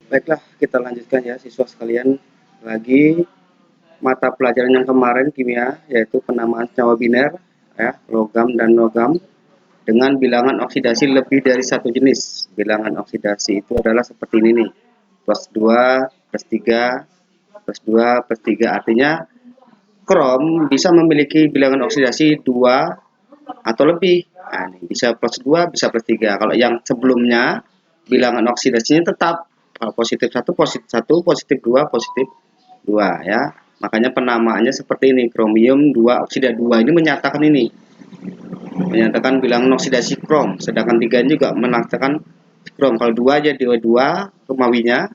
Baiklah, kita lanjutkan ya siswa sekalian. Lagi mata pelajaran yang kemarin kimia, yaitu penamaan senyawa biner, ya, logam dan logam dengan bilangan oksidasi lebih dari satu jenis. Bilangan oksidasi itu adalah seperti ini nih. Plus 2, plus 3, plus 2, plus 3. Artinya krom bisa memiliki bilangan oksidasi 2 atau lebih. Nah, ini bisa plus 2, bisa plus 3. Kalau yang sebelumnya bilangan oksidasinya tetap positif 1, positif 1, positif 2, positif 2 ya. Makanya penamaannya seperti ini, kromium 2 oksida 2 ini menyatakan ini. Menyatakan bilangan oksidasi krom, sedangkan 3 ini juga menyatakan krom. Kalau 2 aja dia 2 kemawinya,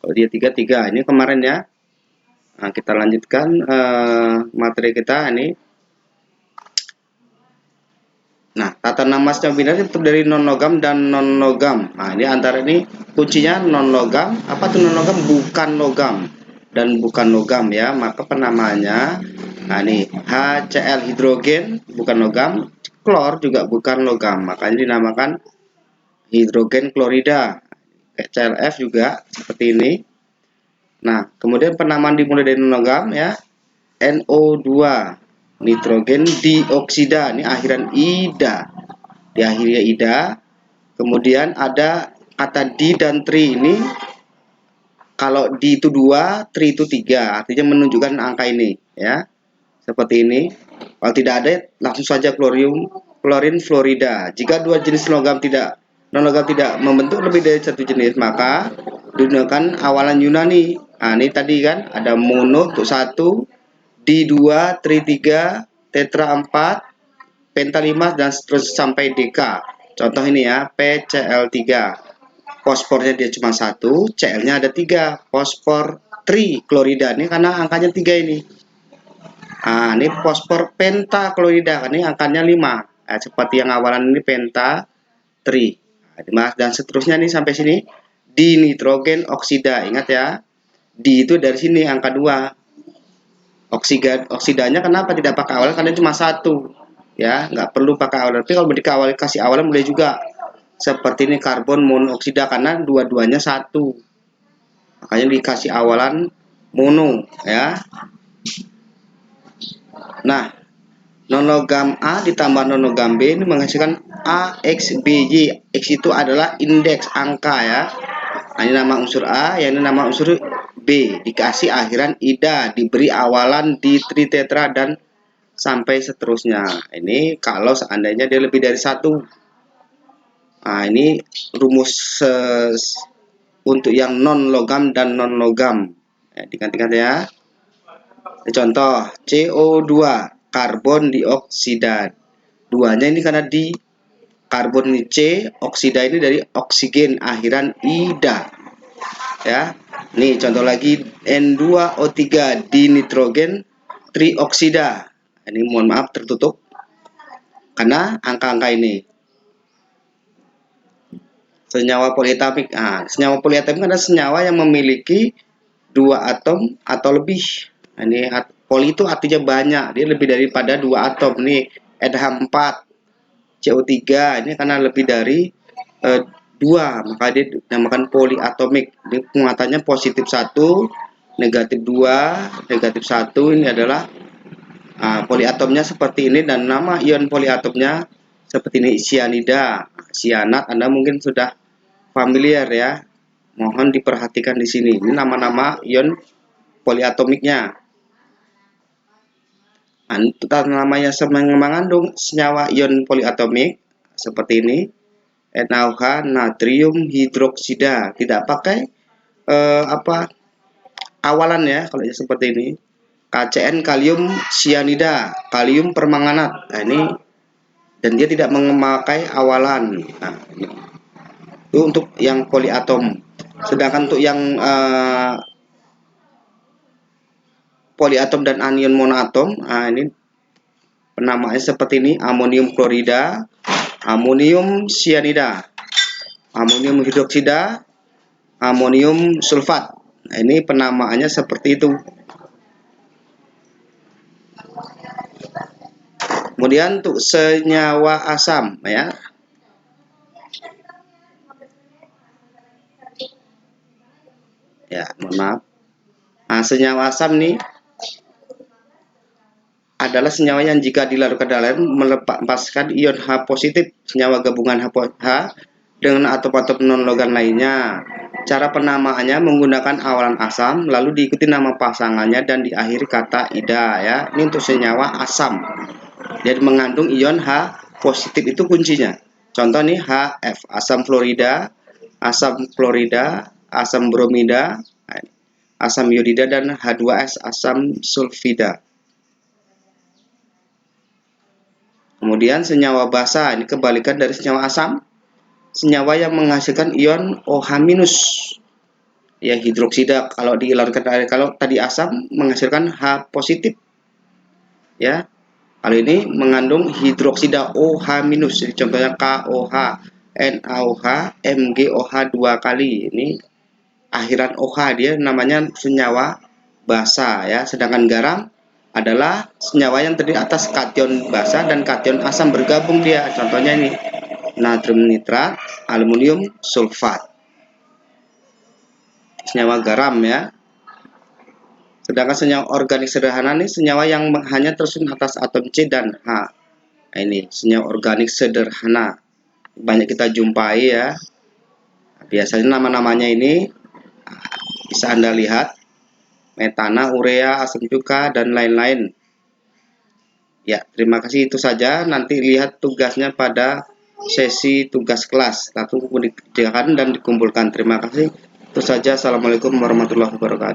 kalau dia 3 3. Ini kemarin ya. Nah, kita lanjutkan materi kita ini. Nah, tata nama senyawa biner itu dari non-logam dan non-logam. Nah, ini antara ini kuncinya non-logam. Apa tuh non-logam? Bukan logam dan bukan logam ya. Maka penamaannya, nah ini HCl hidrogen bukan logam, klor juga bukan logam. Makanya dinamakan hidrogen klorida. Kayak CLF juga seperti ini. Nah, kemudian penamaan dimulai dari non-logam ya. NO2 nitrogen dioksida, ini akhiran ida, di akhirnya ida. Kemudian ada kata di dan tri, ini kalau di itu 2, tri itu 3, artinya menunjukkan angka ini ya, seperti ini. Kalau tidak ada langsung saja klorin fluorida. Jika dua jenis non-logam tidak membentuk lebih dari satu jenis, maka digunakan awalan Yunani. Nah, ini tadi kan ada mono untuk 1, di 2, tri 3, tetra 4, penta 5 dan seterusnya sampai dk. Contoh ini ya, PCl3. Fosfornya dia cuma 1, Cl-nya ada 3. Fosfor triklorida ini karena angkanya 3 ini. Nah, ini fosfor pentaklorida, ini angkanya 5. Nah, seperti yang awalan ini penta tri. Nah, dan seterusnya nih sampai sini. Di nitrogen oksida, ingat ya. Di itu dari sini angka 2. Oksidanya kenapa tidak pakai awalan? Karena cuma 1. Ya, nggak perlu pakai awalan. Tapi kalau dikawal kasih awalan boleh juga. Seperti ini karbon monoksida karena dua-duanya 1. Makanya dikasih awalan mono ya. Nah, non-logam A ditambah non-logam B ini menghasilkan AXBY. X itu adalah indeks angka ya. Nah, ini nama unsur A, yang ini nama unsur B. Dikasih akhiran ida, diberi awalan di tritetra dan sampai seterusnya. Ini kalau seandainya dia lebih dari 1. Nah, ini rumus untuk yang non logam dan non logam. Diingat-ingat ya. Contoh CO2, karbon dioksida. Duanya ini karena di karbon ini C, oksida ini dari oksigen akhiran ida. Ya. Nih contoh lagi N2O3 di nitrogen trioksida. Ini mohon maaf tertutup karena angka-angka ini. Senyawa poliatomik. Nah, senyawa poliatomik adalah senyawa yang memiliki 2 atom atau lebih. Nah, ini poli itu artinya banyak, dia lebih daripada 2 atom. Ini NH4, CO3 ini karena lebih dari 2, maka dia dinamakan poliatomik. Ini penguatannya positif 1, negatif 2, negatif 1. Ini adalah poliatomnya seperti ini, dan nama ion poliatomnya seperti ini, sianida, sianat. Anda mungkin sudah familiar ya. Mohon diperhatikan di sini. Ini nama-nama ion poliatomiknya. Namanya mengandung senyawa ion poliatomik seperti ini. NaOH, natrium hidroksida. Tidak pakai awalan ya kalau seperti ini. KCN, kalium sianida, kalium permanganat. Nah, ini dan dia tidak memakai awalan. Nah, ini. Itu untuk yang poliatom. Sedangkan untuk yang poliatom dan anion monoatom, nah ini penamaannya seperti ini: amonium klorida, amonium sianida, amonium hidroksida, amonium sulfat. Nah, ini penamaannya seperti itu. Kemudian untuk senyawa asam ya. Ya, mohon maaf. Nah, senyawa asam nih adalah senyawa yang jika dilarutkan dalam melepaskan ion H positif senyawa gabungan H dengan atom-atom non-logam lainnya. Cara penamaannya menggunakan awalan asam lalu diikuti nama pasangannya dan diakhiri kata ida ya. Ini untuk senyawa asam. Dia mengandung ion H positif itu kuncinya. Contoh nih HF, asam klorida, asam bromida, asam iodida dan H2S, asam sulfida. Kemudian senyawa basa, ini kebalikan dari senyawa asam. Senyawa yang menghasilkan ion OH-, ya hidroksida kalau dilarutkan air. Kalau tadi asam menghasilkan H positif. Ya. Kalau ini mengandung hidroksida OH-, jadi contohnya KOH, NaOH, MgOH 2 kali. Ini akhiran OH, dia namanya senyawa basa ya. Sedangkan garam adalah senyawa yang terdiri atas kation basa dan kation asam bergabung dia. Contohnya ini natrium nitrat, aluminium sulfat. Senyawa garam ya. Sedangkan senyawa organik sederhana ini senyawa yang hanya tersusun atas atom C dan H. Nah, ini senyawa organik sederhana. Banyak kita jumpai ya. Biasanya nama-namanya ini bisa Anda lihat. Metana, urea, asam cuka, dan lain-lain. Ya, terima kasih, itu saja. Nanti lihat tugasnya pada sesi tugas kelas. Lalu dikerjakan dan dikumpulkan. Terima kasih. Itu saja. Assalamualaikum warahmatullahi wabarakatuh.